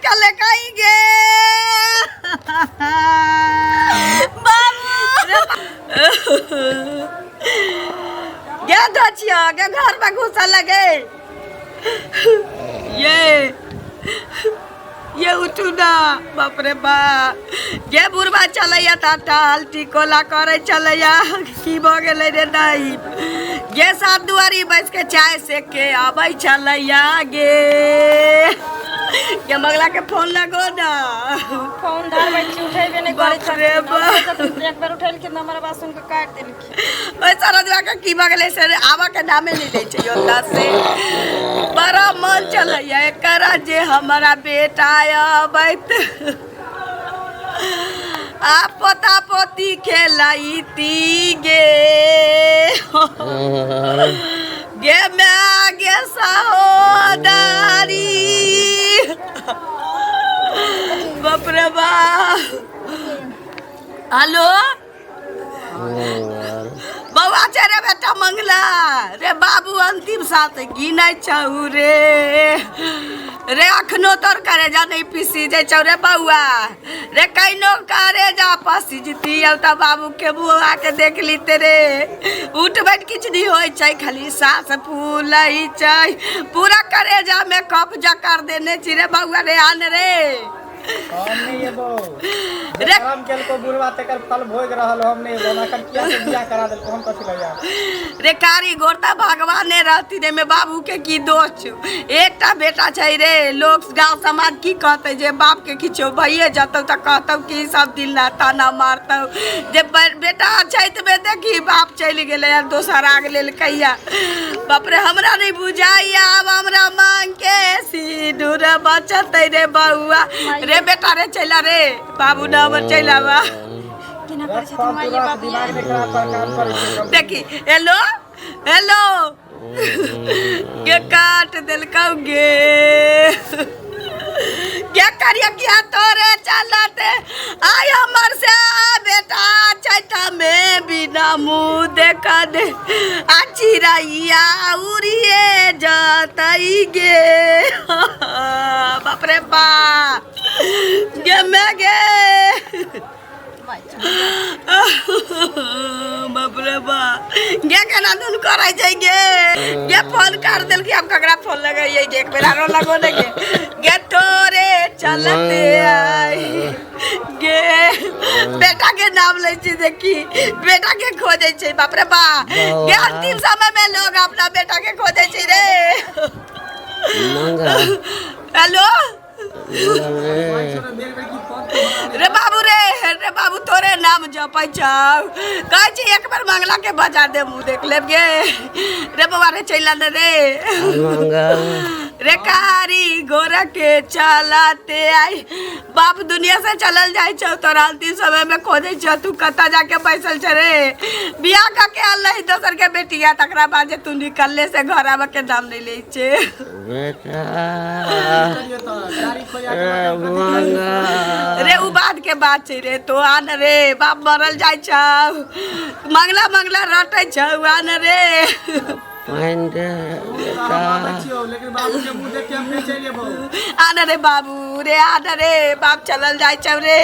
चले कहीं गे गे दचिया के घर में घुसा लगे ये उठू ना बाप रे बा गे बुढ़वा चलैया टाल टिकोला करे चलैया की भ गेलै रे नहीं गे सात दुआरी बैठ के चाय से के आबै चलैया गे के मगला के फोन लगो ना फोन धर बैठ उठेबे नहीं करे रे बा एक बार उठेल के हमारा बात सुन के काट देलखिन ओए सारा दुआ के की भ गेलै से आवा के नामे नहीं लै छै योता से बड़ा मन चलैया एकरा जे हमारा बेटा आबैत आ पोता पोती खेलाइती गे गे मैं आगे सहोदरी बाप रे बा हेलो बउआ छै रे बेटा मंगला रे बाबू अंतिम साथ गिनै छौ रे अखनो तोर करे जा नहीं पीसी जाइ छौ रे बउआ रे कैनो करे जा पसी जीती अब त बाबू के बुआ के देख लीते रे उठ बैठ किछ नहीं होय छै खाली सास फूलै छै पूरा करे जा में कब्जा कर देने छी रे बउआ रे आन रे हमने ये बो रे काम केल को बुढ़वा तकर फल भोग रहल हमने ये बोना कर किया से बियाह करा देल हम कथि लइया रे कारी गोरता भगवान ने रहती रे में बाबू के की दोष एकटा बेटा छै रे लोग गांव समाज की कहते जे बाप के किछो भइए जतौ त कहतौ कि सब दिल ना ताना मारतौ जे बेटा छै त बे देखी बाप चल गेले यार दोसर आग लेल कहिया बाप रे हमरा नहीं बुझाइया अब हमरा मांग के सिंदूर बचतै रे बउआ रे बेटा रे चला रे बाबू न हमर चला बा केना करे छै तुम्हारी बाप दिमाग में खराब कर काम करे देखी हेलो हेलो के काट दिलकौ गे क्या करिया किया तोरे चलते आय हमर से बेटा छैटा में बिना मुंह देखा दे आ चिड़ैया उड़िए जतई गे बाप रे बा गे मैं गे बाप रे बा गे केना दुन करे छै गे फोन कर देल कि हम ककरा फोन लगाइए गे एक बेर आरो लगो ने गे तोरे चलते आई गे बेटा के नाम ले छी देखी बेटा के खोजे छै बाप रे बा गे अंतिम समय में लोग अपना बेटा के खोजे छै रे हेलो रे बाबू तोरे नाम जपै छौ कहै छी एक बार मंगला के बजा दे मुंह देख लेब गे रे बउआ रे चला न रे रे कारी गोरा के चलाते आई बाप दुनिया से चलल जाय छौ तोरा अंतिम समय में खोजे छौ तू कता जाके बैसल छ रे बियाह का के अल्लाह दोसर के बेटिया तकरा बाद जे तू निकलले से घर आवे के नाम नहीं ले छे बेटा रे उ बाद के बात छै रे तो आन रे बाप मरल जाय छौ मंगला मंगला रटै छौ आन रे लेकिन बाबू के मुंह देख के हम नहीं चलिए बो आन रे बाबू रे आन रे बाप चलल जाय छौ रे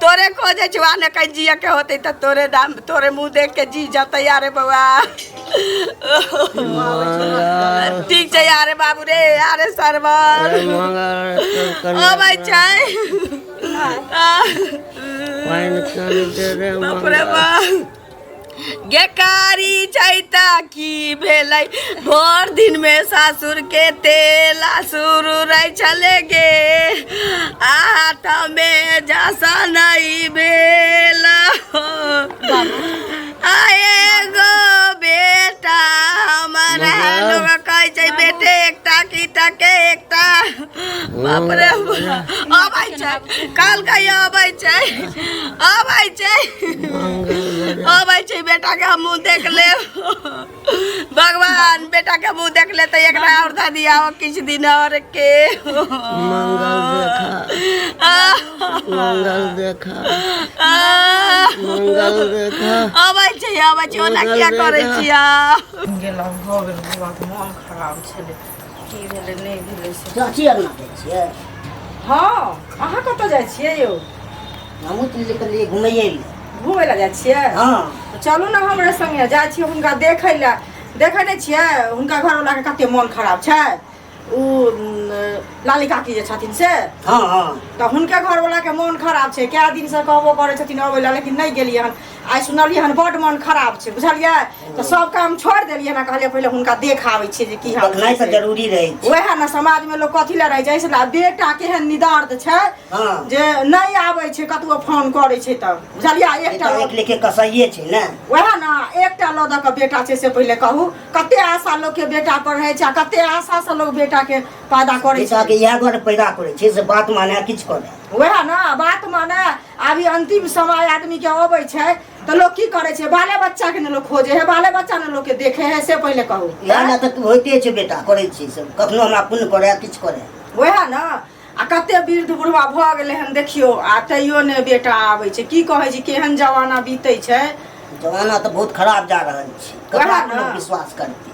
तोरे खोजे छौ आने कहीं जिया के होते त तोरे दाम तोरे मुंह देख के जी जतै यारे बउआ ठीक छै यारे बाबू रे यारे सरवर ओ भाई छै बाप रे बा गे कारी छैता की भेलै भोर दिन में सासुर के तेला शुरू रह चले गे हाथ में जसा नहीं भेल आए गो बेटा हमारा लोग कहै छै बेटे एकटा की टके एकटा बाप रे अबै छै काल कहिया अबै छै बेटा के मुंह देख ले भगवान बेटा के मुंह देख ले तो एक और धा दिया किछ दिन और के मंगल देखा अबै छै ओना किया करै छिया गेलौ हो गेल बाबा के मन खराब छले की भेले नहीं भेले से चाची आर ना दै छियै हाँ अहाँ कतऽ जाइ छियै यौ? हमहूँ तऽ निकलियै घुमैये लए। घुमै लए जाइ छियै? हाँ तऽ चलू ने हमरे संगे जाइ छियै हुनका देखै लए। देखै नहि छियै हुनका घरवलाके कते मोन खराब छै। उ लाली काकी जे छथिन से हाँ हाँ तऽ हुनके घरवलाके मोन खराब छै। कए दिनसँ कहबो करै छथिन अबै लए लेकिन नहि गेलियै हन। आइ सुनलियै हन बड्ड मोन खराब छै बुझलियै। तऽ सब काम छोड़ि देलियै हन। कहलियै पहिले हुनका देख आबै छियै जे की हाल देखनाइ तऽ छै। जरूरी रहै छै। वएह ने समाजमे लोक कथी लए रहै छै से बेटा केहन निदार्द छै हाँ जे नहि आबै छै कतबो फोन करै छै तऽ बुझलियै। एकटा एक लेखे कसाइए छै ने। वएह ने एकटा लऽ दऽ कऽ बेटा छै से पहिले कहू कते आशा लोकके बेटा पर रहै छै आ कते आशासँ लोक बेटाके पैदा करै छै। बेटाके इएह दुआरे पैदा करै छै से बात माने किछु करे। वएह ने बात माने अभी अंतिम समय आदमीके अबै छै तऽ लोक की करै छै बाले बच्चाके ने लोक खोजे है। बाले बच्चा ने लोकके देखे है से पहिले कहू। इएह लए तऽ होइते छै बेटा करै छै सब कखनो हमरा पुण्य करे किछु करे। वएह ने आ कते वृद्ध बुढ़वा भऽ गेलै हन देखियौ आ तैयो ने बेटा आबै छै। की कहै छै केहन जमाना बीतै छै। जमाना तऽ बहुत खराब जा रहल छै। ककरा वएह ने। लोक विश्वास करतै।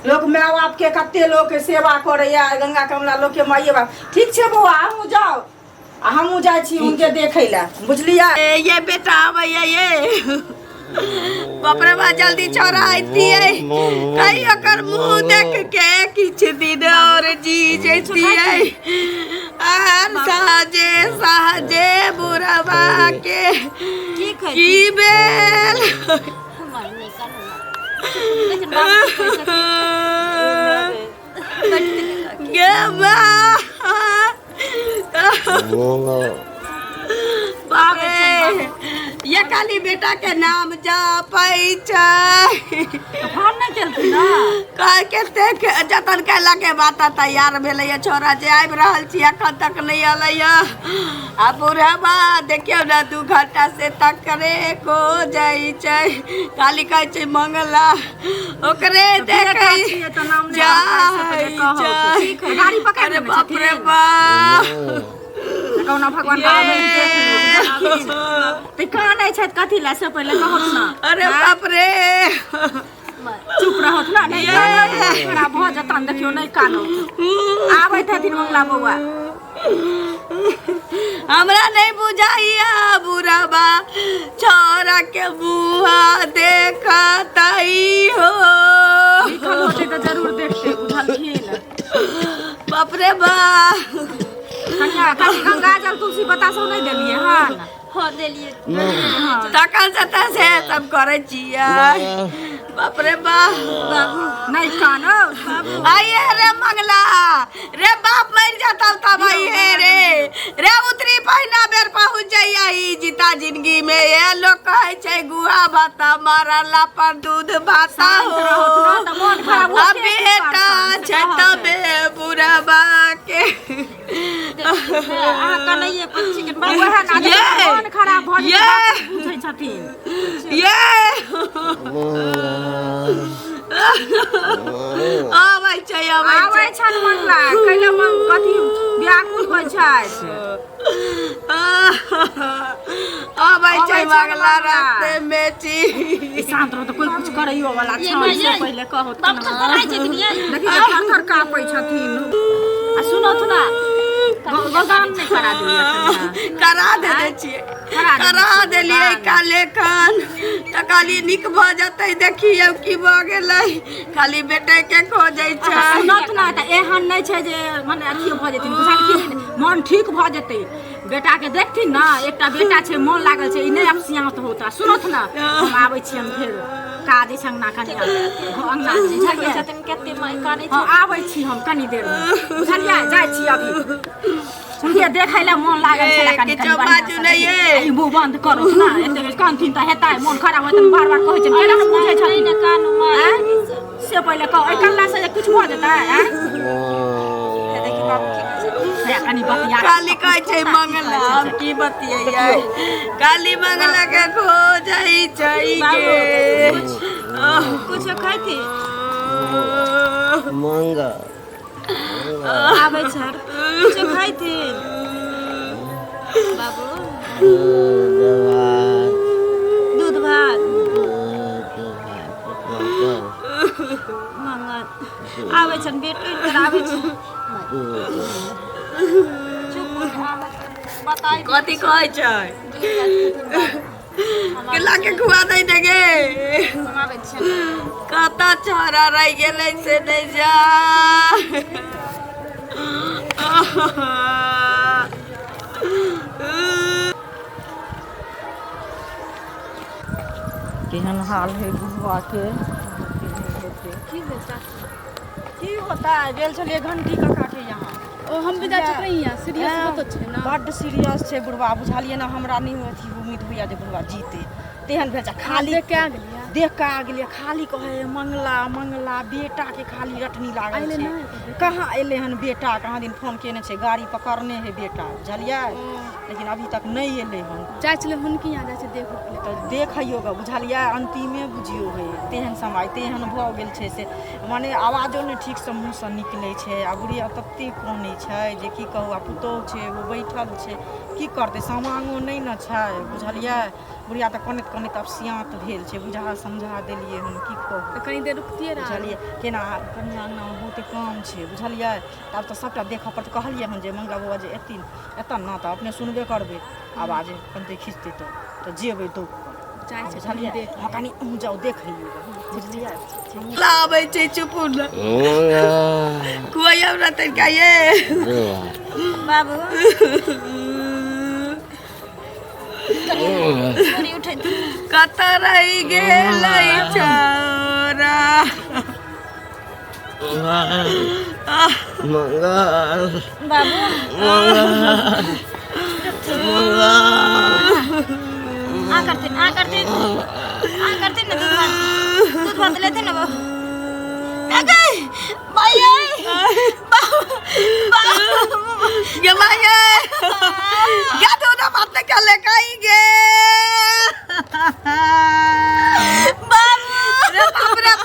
लोक माय बापके कते लोक सेवा करैया गंगा कमला लोकके माइए बाप। ठीक छै बौआ हमहूँ जाउ आ हमहूँ जाइ छी हुनके देखै लए बुझलियै। ये बेटा आबैया ये बाप रे बा जल्दी छोड़ा अइतियै कहीं ओकर मुंह देख के किछ दिन और जी जैतियै। आर साजे साजे बुढ़वा के की बेल गे बाबे ये काली बेटा के नाम जापै छै। फोन नहि केलखिन ना कह कते जतन कैला के बात तैयार भेलैया छोरा जे आबि रहल छी अखन तक नहीं अयलैया। आ बुढ़वा देखियौ ने 2 घंटा से तकरे को जाइ छै। काली कहै छै मंगला ओकरे देखे गाड़ी पकड़ अरे बाप रे बाप कौना भगवान का कानै छै कथी लए से पहिले कहब ना। अरे बाप रे चुप रहत ना नहीं खराब भऽ जतन देखियो नहीं कानो आबै छथिन मंगला बौआ। हमरा नहीं बुझाइया बुढ़वा छोरा के बुआ देखतई हो। लिखल होते तो जरूर देखते बुझलखिन। बाप रे बा कन्या कथी गंगा जल तुलसी बतासो नहीं देलिए हन। हो देलिए तखन से सब करे छियै। बाप रे बा नहीं कानो बाबू आइए रे मंगला रे बाप मर जाता तब आइए रे उतरी पहिना बेर पहुंच जाइया ई जीता जिंदगी में। ये लोग कहे छै गुआ भाता मारला पर दूध भाता हो। अब बेटा छै तबे बुढ़वा के आ कन्हैया पंछी के बाबू है ना मन खराब भ जाय पूछै छथिन ये आबै छै मंगला कैले मन कथी व्याकुल होइ छै। आबै छै मंगला रास्ते में छी शांत रहो तो कोई कुछ करैयो वाला छै पहिले कहो तब तो कराइ छथिन ये देखि थर कापै छथिन। आ सुनो तो ना गोदाम नहीं करा दिए करा दे छियै करा देलियै काले कान तऽ खाली निक भऽ जेतै। देखियौ की भऽ गेलै खाली बेटे के खोजै छै। सुनत ना तऽ एहन नहीं छै जे माने अथियो भऽ जेथिन बुझलखिन मन ठीक भऽ जेतै। बेटा के देखथिन ना एकटा बेटा छै मन लागल छै ई नहीं अपसियात होता। सुनत ना हम आबै छी हम फेर काजे संगना कनिया अंगना बुझलियै छथिन कते माय कानै छै। आबै छी हम कनी देर में बुझलियै जाइ छी अभी सुनिए देखै ला मन लागल छै कनी किछो बाजू नहीं है ई मुंह बंद करो ना एते कानथिन त हेतै मन खराब होतै बार-बार कहै छै केना बुझै छथिन ने कान मार से पहिले कह ए कल्ला से कुछ भऽ जेतै हैं देखि बाबू की कहै छै कनी बतिया काली कहै छै मंगला हम की बतियै काली मंगला के खोजै छै के कुछ खाइथि मंगा आबै छै कुछ खाइथि बाबू दूध भात मंगल आबै छन बेटे आबै छै चुप बताई कथी कहै छै केला के खुआ दै देगे समाबै छै कता छोरा रह गेलै से नहीं जा केहन हाल है बुढ़वा के की होता है गेल छलिए घंटी काका के यहाँ ओ हम भी जा चुके हैं यहाँ सीरियस बहुत छै ना बड्ड सीरियस छै बुढ़वा बुझलिए ना हमरा नहीं अथी उम्मीद हुआ जे बुढ़वा जीते तेहन भेजा खाली देख के आ गेलिए देख के आ गेलिए खाली कहे मंगला मंगला बेटा के खाली रटनी लागल अइले छै ना एतै। कहाँ अइले हन बेटा कहाँ दिन फोन केने छै गाड़ी पकड़ने है बेटा बुझलिए लेकिन अभी तक नहीं अइले हन जाय छले हुनकी यहाँ जाय छै देखो तो देखियो ग बुझलिए अंतिमे बुझियो है तेहन समय तेहन भऽ गेल छै से माने आवाजो नहि ठीक से मुँह से निकलै छै आ बुढ़िया तते कानै छै जे की कहू आ पुतोह छै वो बैठल छै की करतै समांगो नहि न छै बुझलिए बुढ़िया तऽ कनैत कनैत अब सियात भेल छै बुझा समझा देलियै हन की कहू तो कनी देर रुकतिए रहा बुझलिए केना कनिया अंगनामे बहुते काम छै बुझलिए तब तऽ सबटा देखऽ पड़तै कहलिए हन जे मंगला बौआ जे एतन ना तऽ अपने सुनबे करबै आवाज कनिते खिंचतै तऽ जेबै दौड़ जाय छै बुझलिए देख हम कनि अहूँ जाउ देख लियौ बुझलिए लाबै छै चुपुन खुआइया हमरा तनिका ये बाबू कत रहि गेलै छोरा आ करते ना दूध भात लेते ना वो गे माये गे दूध भात के ले कहीं गे बाबू रे बाप रे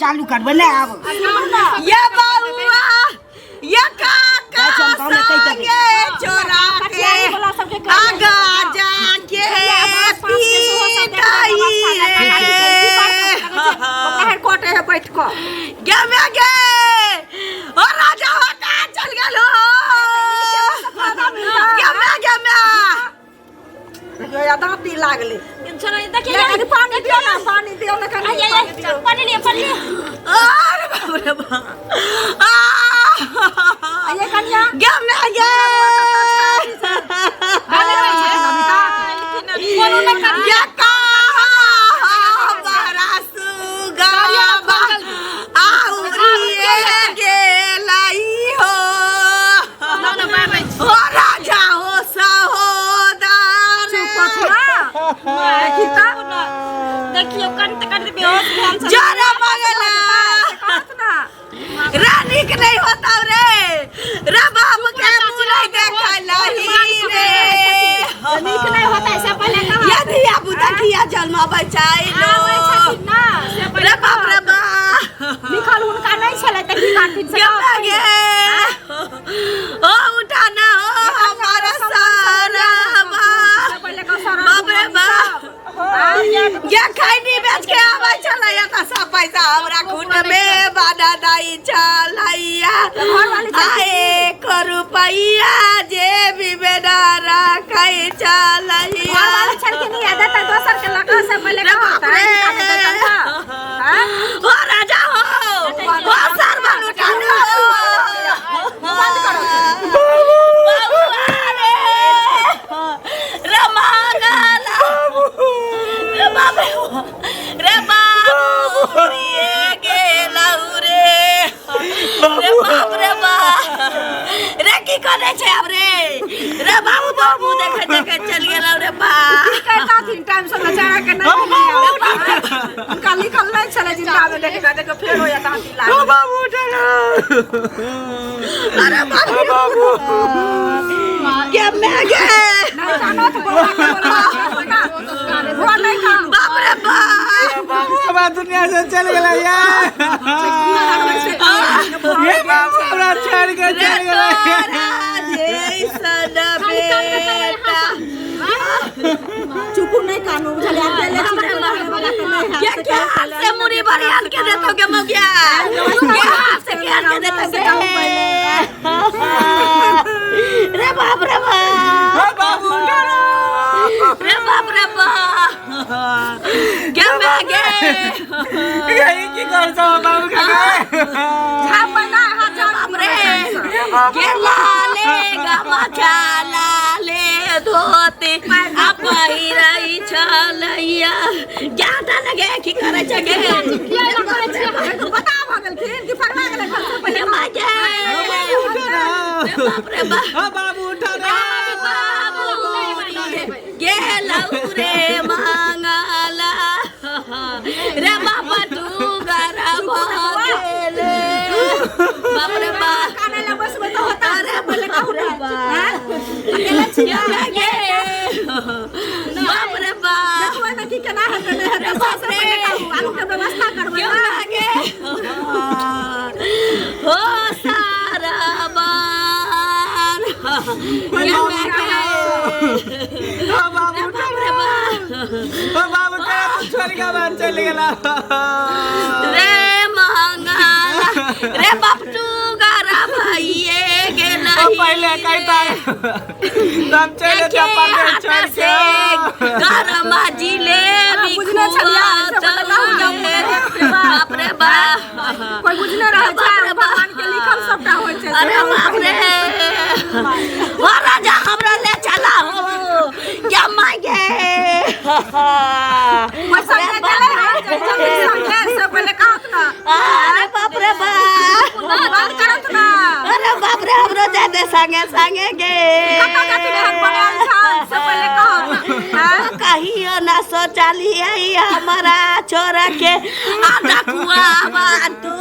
चालू करबे ना आब ये बउआ ये काका चमकाने कई तक संगे चोरा के आगा जाके पीटाई बाहर कोटे है बैठ को गे में गे ओ राजा हो कहाँ चल गेलो गे में यो या दांती लागले छोरा देखिए पानी दियो ना पानी दियो ना पानी लिए अरे बाप रे बाप ये कन्या गे में गे कोनो न कर ये का बरसु गाबा आउरिए गेलाई हो ओ राजा हो सहोदर देखियो कंत कर बेहोश ध्यान से जरा मगला रानी के नहीं होता रे रे बाप के मुंह नहीं देखला ही रे नीक नहीं होता ऐसा पहले कहा यदि आप देखिया जन्म बचाई लो ना से रे बाप रे बाप लिखल उनका नहीं छले त की काटिन से गे ओ उठाना हो हमारा सारा पहले का सारा बाप रे बाप ये खैनी बेच के आवे चला या त सब पैसा हमरा खून में बादा दाई चलाइया आए करू पैया जे भी बेदारा खाई चलाइया वाला छड़ के नहीं आदत है दोसर के लगा से पहले का होता है ओ राजा हो ओ सरवन उठाना बंद करो रे मांगला रे बाबू रे बाबू रे गेला रे बाप रे बाप रे की करे छे अब रे बाबू बाबू देखे देखे चल गेला रे बाप की कहता थी टाइम से बेचारा के नहीं उनका लिखल नहीं छले जिंदा में देखे देखे फेर हो जाता थी लाग बाबू उठना अरे बाबू के मैं गे नहीं जानो तो बोला वो नहीं खा बाप रे बाप बाबू अब दुनिया से चल गया यार ये बाबू हमरा छोड़ के चल गया बेटा चुप नहीं कानू चले आते ले क्या हाथ से मुरी भरी हाल के देतो के मौगिया क्या हाथ से क्या के देतो के रे बाप रे बाप बाबू उठना रे बाप रे बाप क्या मैं गे यही की कर सब बाबू के छाप बना हाथ बाप रे के लाले गमा लाले धोते अपही रही छलैया ज्यादा लगे की करे छगे तो बता भगल की फरमा गेले घर से पहले माजे बाप रे बाप बाबू उठना गेला रे मंगला रे बाबा तू गरा भगेले बाप रे बाप काने ला बस में तो होता अरे बोले कहू रे अकेले छिया गे बाप रे बाप देखो ना की केना है नहीं है बाप रे आलू के व्यवस्था करबे क्यों लागे हो सारा बार ये मैं बाबू उठना बाबू तेरा तो छोड़ के बाहर चल गया रे मंगला रे बाप तू गरा भइए गेला पहले कहता है तब चले चप्पल छोड़ के गरमा जिलेबी बाप रे बाप कोई बुझने रहे छै भगवान के लिखल सबटा होय छै अरे बाप रे ओ राजा हमरा ले चला हो क्या मांगे पैसा ले चले जल्दी से पहले कहत ना अरे बाप रे बाप बात करत ना अरे बाप रे हमरो जाते संगे संगे गे कता कथि रहन बनाल छन से पहले कहत कहियो ना सोचलिए हमारा छोरा के आटा कुआ बातू